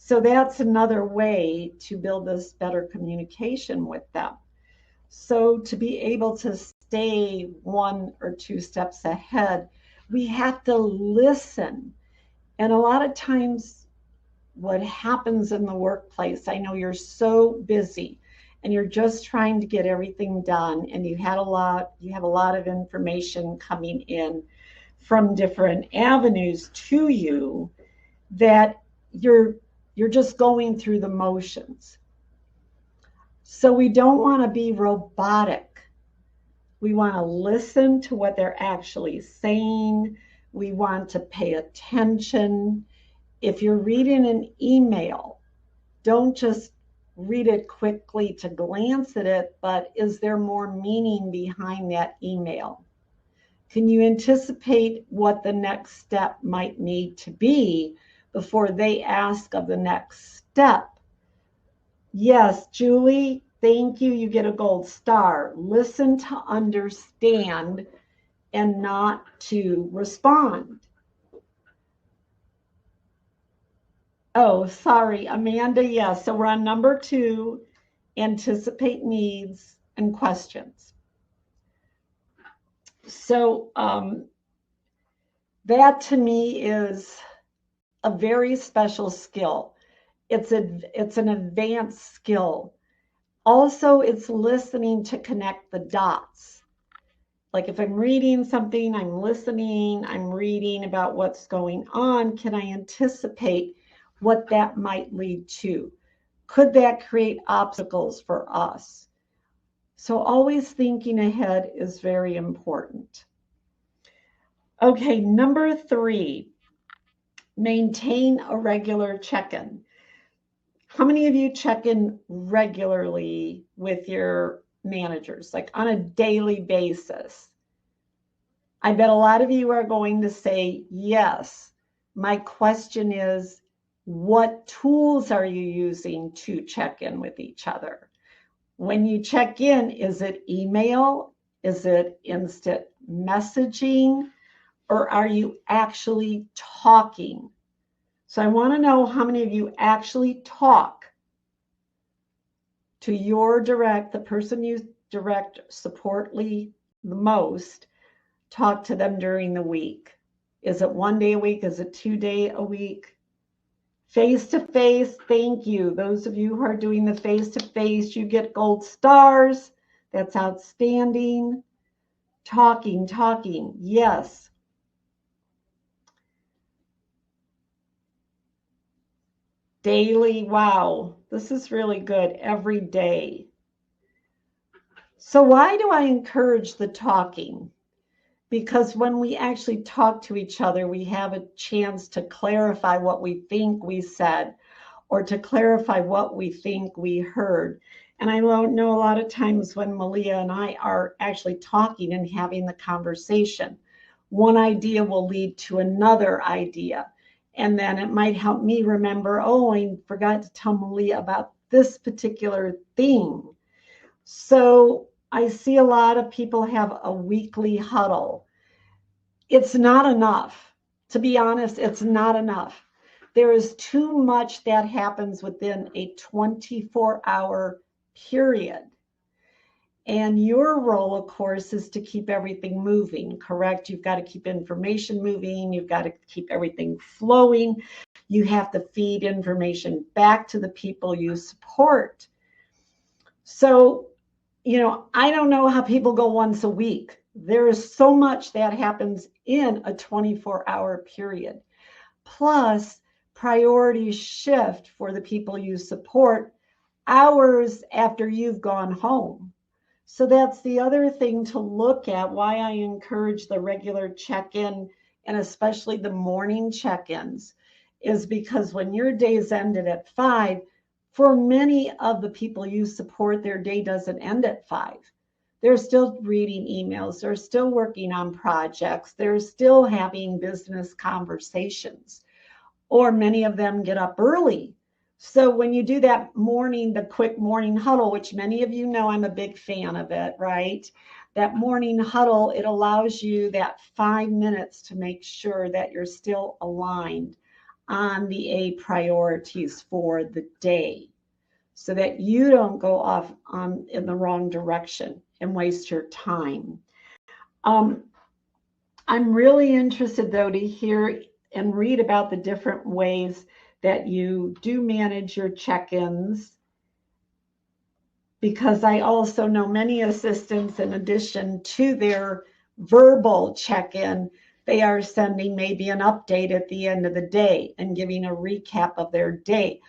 So that's another way to build this better communication with them. So to be able to stay 1 or 2 steps ahead, we have to listen. And a lot of times what happens in the workplace, I know you're so busy and you're just trying to get everything done, and you have a lot of information coming in from different avenues to you, that you're just going through the motions. So we don't want to be robotic. We want to listen to what they're actually saying. We want to pay attention. If you're reading an email, don't just read it quickly to glance at it, but is there more meaning behind that email? Can you anticipate what the next step might need to be before they ask of the next step? Yes, Julie, thank you. You get a gold star. Listen to understand and not to respond. Oh, sorry, Amanda. Yes. So we're on number 2, anticipate needs and questions. So that to me is a very special skill. It's an advanced skill. Also, it's listening to connect the dots. Like if I'm reading something, I'm listening, I'm reading about what's going on. Can I anticipate what that might lead to? Could that create obstacles for us? So always thinking ahead is very important. Okay, number 3, maintain a regular check-in. How many of you check in regularly with your managers, like on a daily basis? I bet a lot of you are going to say yes. My question is, what tools are you using to check in with each other? When you check in, is it email? Is it instant messaging? Or are you actually talking? So I want to know how many of you actually talk to the person you direct supportly the most, talk to them during the week. Is it 1 day a week? Is it 2 days a week? Face-to-face, thank you. Those of you who are doing the face-to-face, you get gold stars. That's outstanding. Talking, yes. Daily, wow, this is really good, every day. So why do I encourage the talking? Because when we actually talk to each other, we have a chance to clarify what we think we said, or to clarify what we think we heard. And I know a lot of times when Malia and I are actually talking and having the conversation, one idea will lead to another idea. And then it might help me remember, oh, I forgot to tell Malia about this particular thing. So I see a lot of people have a weekly huddle. It's not enough. To be honest, it's not enough. There is too much that happens within a 24-hour period. And your role, of course, is to keep everything moving, correct? You've got to keep information moving. You've got to keep everything flowing. You have to feed information back to the people you support. So, I don't know how people go once a week. There is so much that happens in a 24-hour period. Plus, priorities shift for the people you support hours after you've gone home. So that's the other thing to look at, why I encourage the regular check-in, and especially the morning check-ins, is because when your day's ended at 5, for many of the people you support, their day doesn't end at 5. They're still reading emails, they're still working on projects, they're still having business conversations, or many of them get up early. So when you do that the quick morning huddle, which many of you know I'm a big fan of it, right? That morning huddle, it allows you that 5 minutes to make sure that you're still aligned on the A priorities for the day so that you don't go off in the wrong direction and waste your time. I'm really interested, though, to hear and read about the different ways that you do manage your check-ins, because I also know many assistants, in addition to their verbal check-in, they are sending maybe an update at the end of the day and giving a recap of their day.